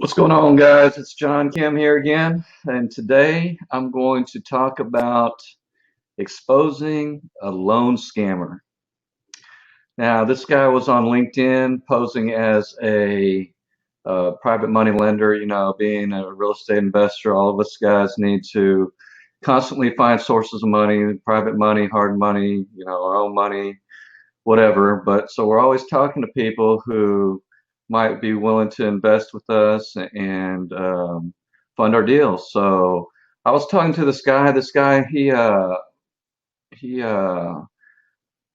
What's going on, guys? It's John Kim here again, and today I'm going to talk about exposing a loan scammer. Now, this guy was on LinkedIn posing as a private money lender. Being a real estate investor, all of us guys need to constantly find sources of money, private money, hard money, our own money, whatever. But so we're always talking to people who might be willing to invest with us and fund our deals. So I was talking to this guy. This guy, he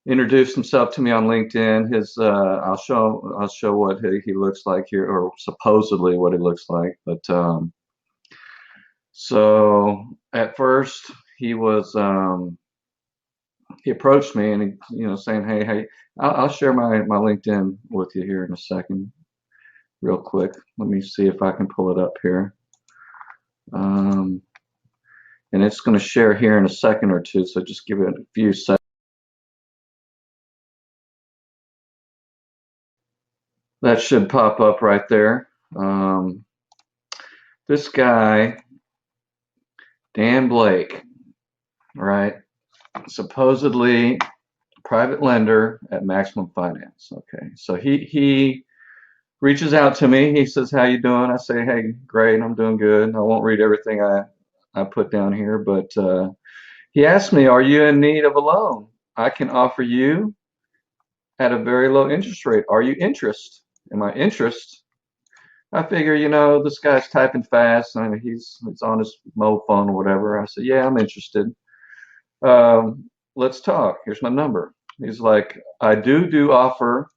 introduced himself to me on LinkedIn. I'll show what he looks like here, or supposedly what he looks like. But so at first he approached me and saying, hey, I'll share my LinkedIn with you here in a second, real quick. Let me see if I can pull it up here. Um, and it's going to share here in a second or two, so just give it a few seconds. That should pop up right there. This guy, Dan Blake, right? Supposedly private lender at Maximum Finance. Okay, so he reaches out to me. He says, "How you doing?" I say, "Hey, great. I'm doing good." I won't read everything I put down here, but he asked me, "Are you in need of a loan? I can offer you at a very low interest rate. Are you interested?" Am I interested? I figure, this guy's typing fast. I mean, he's on his mobile phone or whatever. I said, "Yeah, I'm interested. Let's talk. Here's my number." He's like, "I do offer,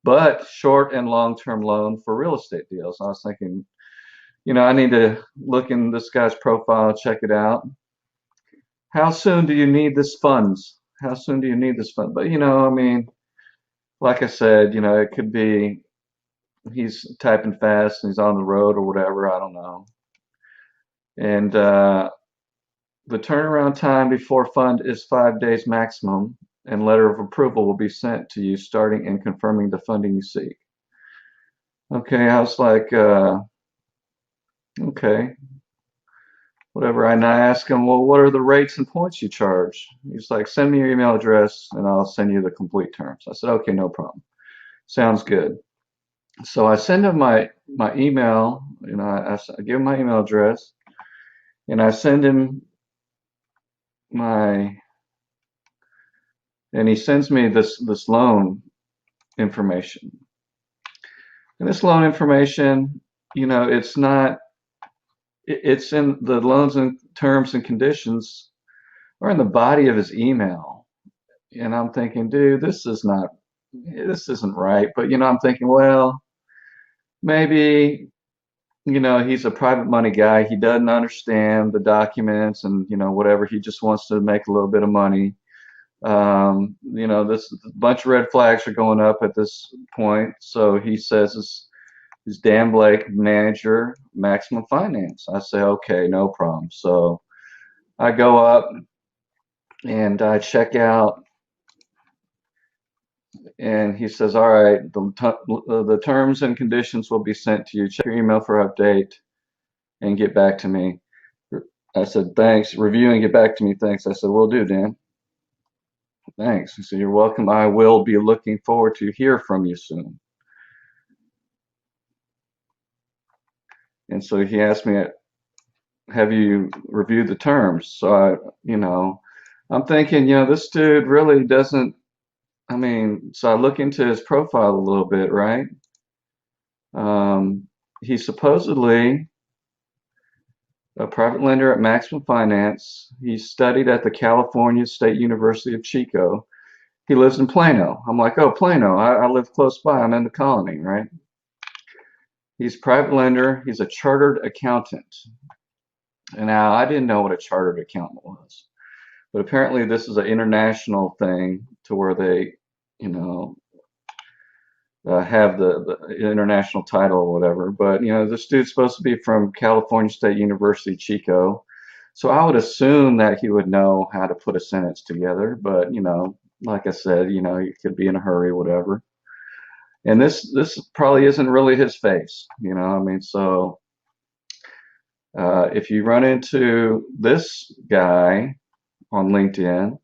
but short and long-term loan for real estate deals." I was thinking, I need to look in this guy's profile, check it out. How soon do you need this funds? How soon do you need this fund? But I mean, like I said, it could be he's typing fast and he's on the road or whatever. I don't know. And the turnaround time before fund is 5 days maximum, and letter of approval will be sent to you starting and confirming the funding you seek. Okay, I was like, okay, whatever. And I asked him, well, what are the rates and points you charge? He's like, send me your email address and I'll send you the complete terms. I said, okay, no problem. Sounds good. So I send him my email, I give him my email address, and I send him my, and he sends me this loan information. And this loan information, it's not, it's in the loans and terms and conditions are in the body of his email. And I'm thinking, dude, this isn't right. But, I'm thinking, well, maybe, he's a private money guy. He doesn't understand the documents and, whatever. He just wants to make a little bit of money. This bunch of red flags are going up at this point. So he says is Dan Blake, manager, Maximum Finance. I say, okay, no problem. So I go up and I check out, and he says, all right, the terms and conditions will be sent to you. Check your email for update and get back to me. I said, thanks. Review and get back to me. Thanks. I said, will do, Dan. Thanks. He said, you're welcome. I will be looking forward to hear from you soon. And so he asked me, have you reviewed the terms? So I'm thinking, this dude really doesn't, I mean, so I look into his profile a little bit, right? He's supposedly a private lender at Maximum Finance. He studied at the California State University of Chico. He lives in Plano. I'm like, oh, Plano, I live close by. I'm in the colony, right? He's a private lender. He's a chartered accountant. And now I didn't know what a chartered accountant was. But apparently this is an international thing to where they, have the international title or whatever. But, this dude's supposed to be from California State University, Chico. So I would assume that he would know how to put a sentence together. But, like I said, he could be in a hurry, whatever. And this probably isn't really his face, you know. I mean, so if you run into this guy on LinkedIn,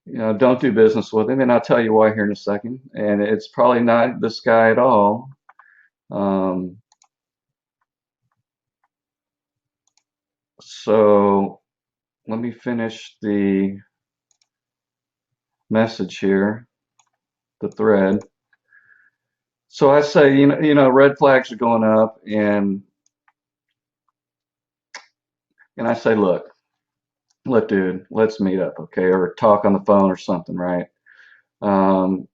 you know, don't do business with him, and I'll tell you why here in a second. And it's probably not this guy at all. Um, so let me finish the message here, the thread. So I say, red flags are going up, and I say, look, dude, let's meet up, okay, or talk on the phone or something, right? Um,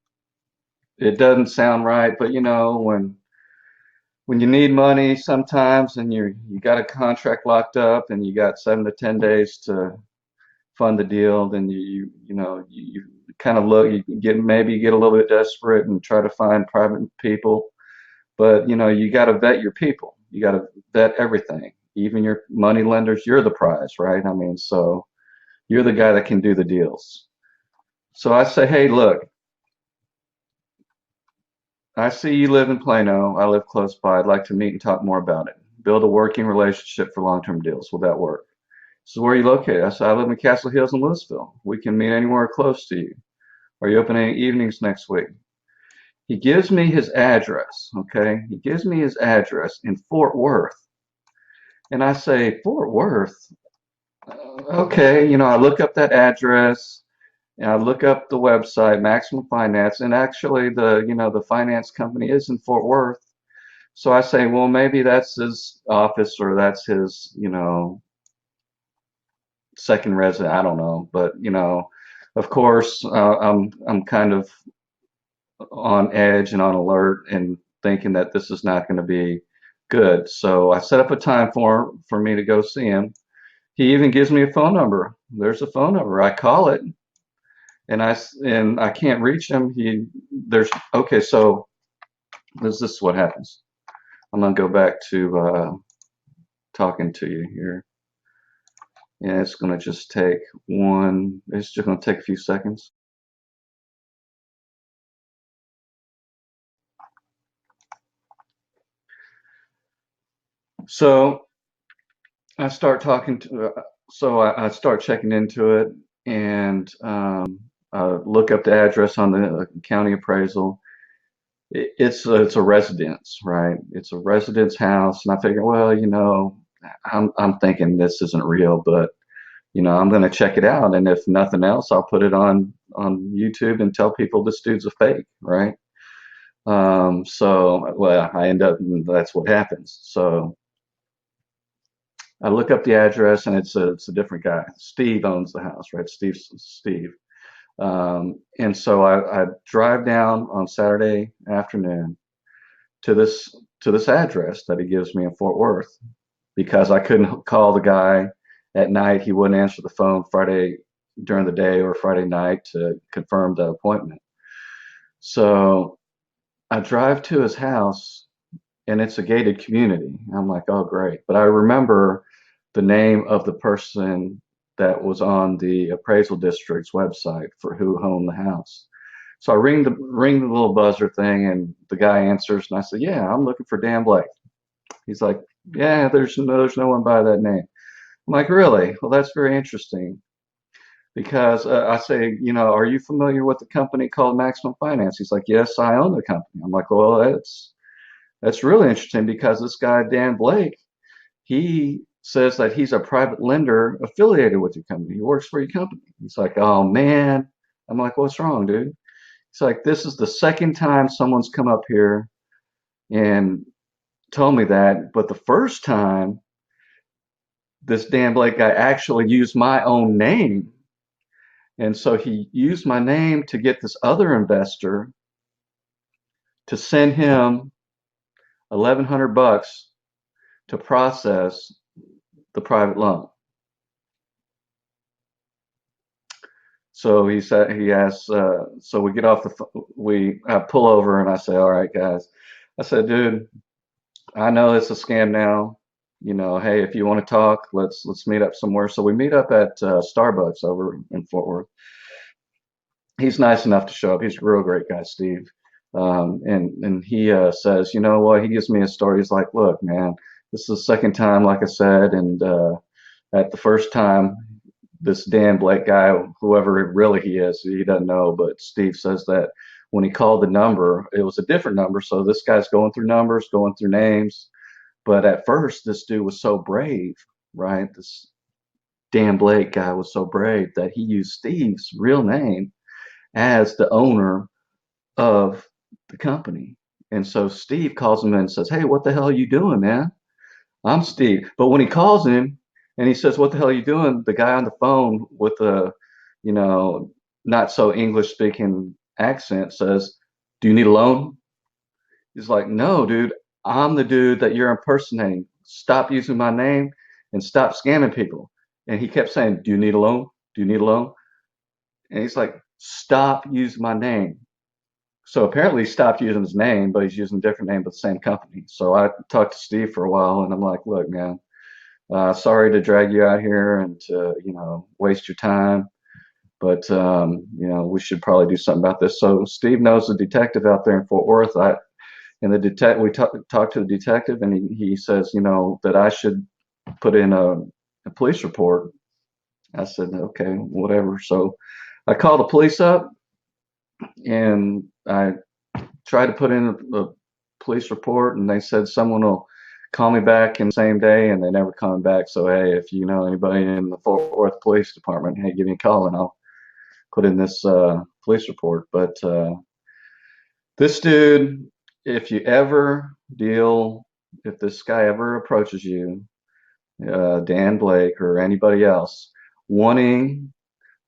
it doesn't sound right, but when you need money sometimes, and you got a contract locked up, and you got 7 to 10 days to fund the deal, then you kind of look, you get a little bit desperate and try to find private people. But you got to vet your people. You got to vet everything, even your money lenders. You're the prize, right? I mean, so you're the guy that can do the deals. So I say, hey, look, I see you live in Plano. I live close by. I'd like to meet and talk more about it. Build a working relationship for long-term deals. Will that work? So where are you located? I said, I live in Castle Hills in Louisville. We can meet anywhere close to you. Are you open any evenings next week? He gives me his address, okay? He gives me his address in Fort Worth. And I say, Fort Worth? Okay, I look up that address and I look up the website, Maximum Finance, and actually the finance company is in Fort Worth. So I say, well, maybe that's his office or that's his, second resident. I don't know, but of course, I'm kind of on edge and on alert and thinking that this is not going to be good. So I set up a time for me to go see him. He even gives me a phone number. There's a phone number. I call it, and I can't reach him. There's okay. So this is what happens. I'm gonna go back to talking to you here, and it's gonna just take one. It's just gonna take a few seconds. So I start talking to. I start checking into it, and look up the address on the county appraisal. It's a residence, right? It's a residence house, and I figure, well, I'm thinking this isn't real, but I'm gonna check it out, and if nothing else, I'll put it on YouTube and tell people this dude's a fake, right? So well, I end up, that's what happens. So I look up the address, and it's a different guy. Steve owns the house, right? Steve. And so I drive down on Saturday afternoon to this address that he gives me in Fort Worth because I couldn't call the guy at night. He wouldn't answer the phone Friday during the day or Friday night to confirm the appointment. So I drive to his house, and it's a gated community. I'm like, oh, great. But I remember the name of the person that was on the appraisal district's website for who owned the house. So I ring the little buzzer thing, and the guy answers, and I said, "Yeah, I'm looking for Dan Blake." He's like, "Yeah, there's no one by that name." I'm like, "Really? Well, that's very interesting." Because I say, are you familiar with the company called Maximum Finance? He's like, "Yes, I own the company." I'm like, "Well, that's really interesting because this guy Dan Blake, he says that he's a private lender affiliated with your company. He works for your company." He's like, "Oh man." I'm like, "What's wrong, dude?" It's like, this is the second time someone's come up here and told me that, but the first time this Dan Blake guy actually used my own name. And so he used my name to get this other investor to send him 1,100 bucks to process the private loan. So he said, he asks, so we get off I pull over, and I say, all right, guys. I said, dude, I know it's a scam now. Hey, if you want to talk, let's meet up somewhere. So we meet up at Starbucks over in Fort Worth. He's nice enough to show up. He's a real great guy, Steve. And he says, you know what? He gives me a story. He's like, look, man, this is the second time, like I said, and at the first time, this Dan Blake guy, whoever really he is, he doesn't know, but Steve says that when he called the number, it was a different number. So this guy's going through numbers, going through names. But at first, this dude was so brave, right? This Dan Blake guy was so brave that he used Steve's real name as the owner of the company. And so Steve calls him in and says, hey, what the hell are you doing, man? I'm Steve. But when he calls him and he says, what the hell are you doing? The guy on the phone with the, you know, not so English speaking accent says, do you need a loan? He's like, no, dude, I'm the dude that you're impersonating. Stop using my name and stop scamming people. And he kept saying, do you need a loan? Do you need a loan? And he's like, stop using my name. So apparently he stopped using his name, but he's using a different name but the same company. So I talked to Steve for a while and I'm like, look, man, sorry to drag you out here and to, waste your time, but we should probably do something about this. So Steve knows the detective out there in Fort Worth. We talked to the detective, and he says, that I should put in a police report. I said, okay, whatever. So I called the police up, and I tried to put in a police report, and they said someone will call me back in the same day, and they never call me back. So hey, if you know anybody in the Fort Worth Police Department, hey, give me a call, and I'll put in this police report. But this dude, if you ever deal, if this guy ever approaches you, Dan Blake or anybody else, wanting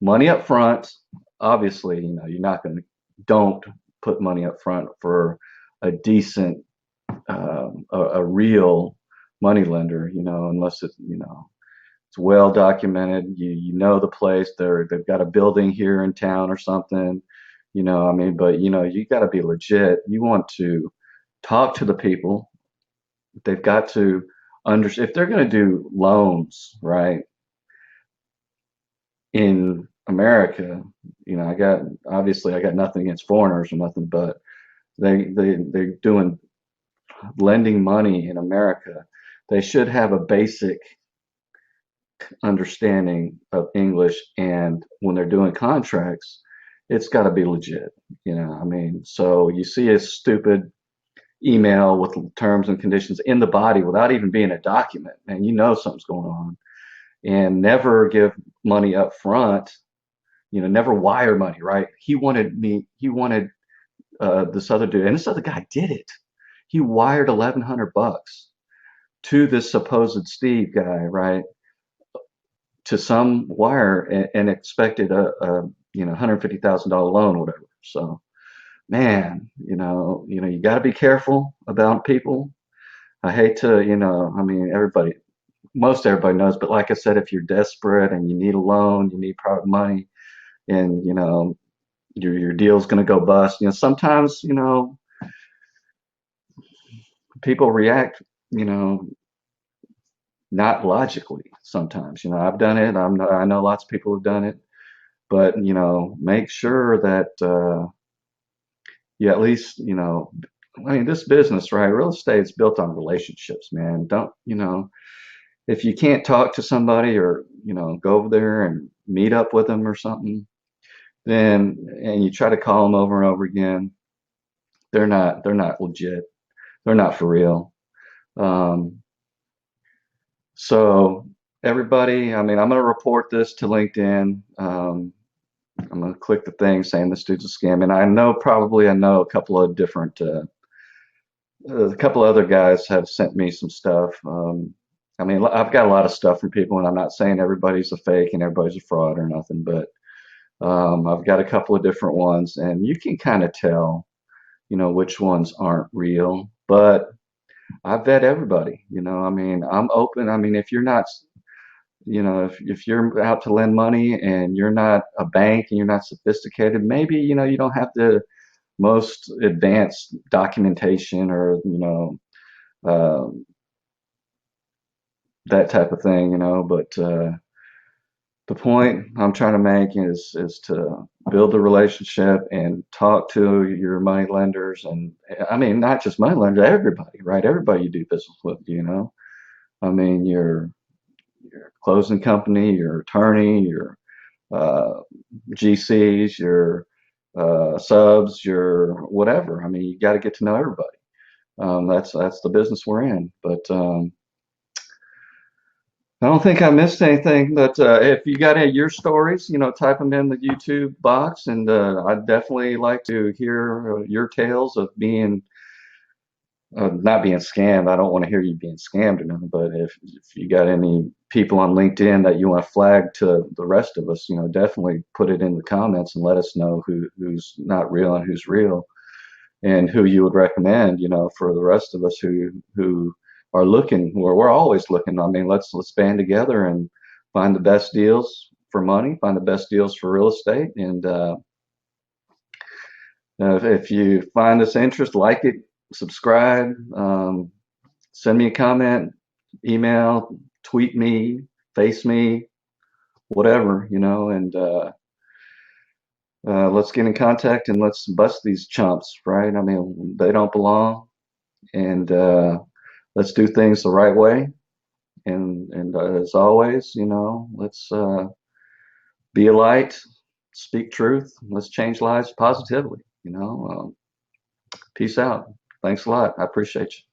money up front, obviously, you're not going to, don't put money up front for a decent, a real money lender, unless it's well documented. You know the place. They've got a building here in town or something. I mean, but you got to be legit. You want to talk to the people. They've got to understand if they're going to do loans, right? In America, I got nothing against foreigners or nothing, but they're doing lending money in America. They should have a basic understanding of English, and when they're doing contracts, it's got to be legit. I mean, so you see a stupid email with terms and conditions in the body without even being a document, and something's going on. And never give money up front. Never wire money, right? He wanted this other dude, and this other guy did it. He wired $1,100 to this supposed Steve guy, right? To some wire, and expected a $150,000 loan, or whatever. So, man, you got to be careful about people. I hate to, I mean, most everybody knows, but like I said, if you're desperate and you need a loan, you need private money, and your deal's going to go bust. Sometimes people react, you know, not logically. Sometimes, I've done it. I know lots of people have done it, but make sure that you at least, I mean, this business, right? Real estate is built on relationships, man. Don't, if you can't talk to somebody or go over there and meet up with them or something, then and you try to call them over and over again, they're not legit. They're not for real. Um, so everybody, I mean, I'm going to report this to LinkedIn. I'm going to click the thing saying this dude's a scam, and I know a couple of different, a couple of other guys have sent me some stuff. I mean, I've got a lot of stuff from people, and I'm not saying everybody's a fake and everybody's a fraud or nothing, but I've got a couple of different ones, and you can kind of tell, which ones aren't real. But I vet everybody. I mean, I'm open. I mean, if you're not, if you're out to lend money and you're not a bank and you're not sophisticated, maybe you don't have the most advanced documentation or um, that type of thing. But The point I'm trying to make is to build the relationship and talk to your money lenders, and I mean not just money lenders, everybody, right? Everybody you do business with, I mean your closing company, your attorney, your uh, GCs, your subs, your whatever. I mean, you got to get to know everybody. That's the business we're in. But I don't think I missed anything. But if you got any of your stories, type them in the YouTube box, and I'd definitely like to hear your tales of being not being scammed. I don't want to hear you being scammed or nothing. But if you got any people on LinkedIn that you want to flag to the rest of us, definitely put it in the comments and let us know who's not real and who's real, and who you would recommend, for the rest of us who are looking, where we're always looking. I mean, let's band together and find the best deals for money, find the best deals for real estate, and if you find this interest, like it, subscribe, send me a comment, email, tweet me, face me, whatever, and let's get in contact and let's bust these chumps, right? I mean, they don't belong, and let's do things the right way. And as always, let's be a light, speak truth, let's change lives positively. Peace out. Thanks a lot. I appreciate you.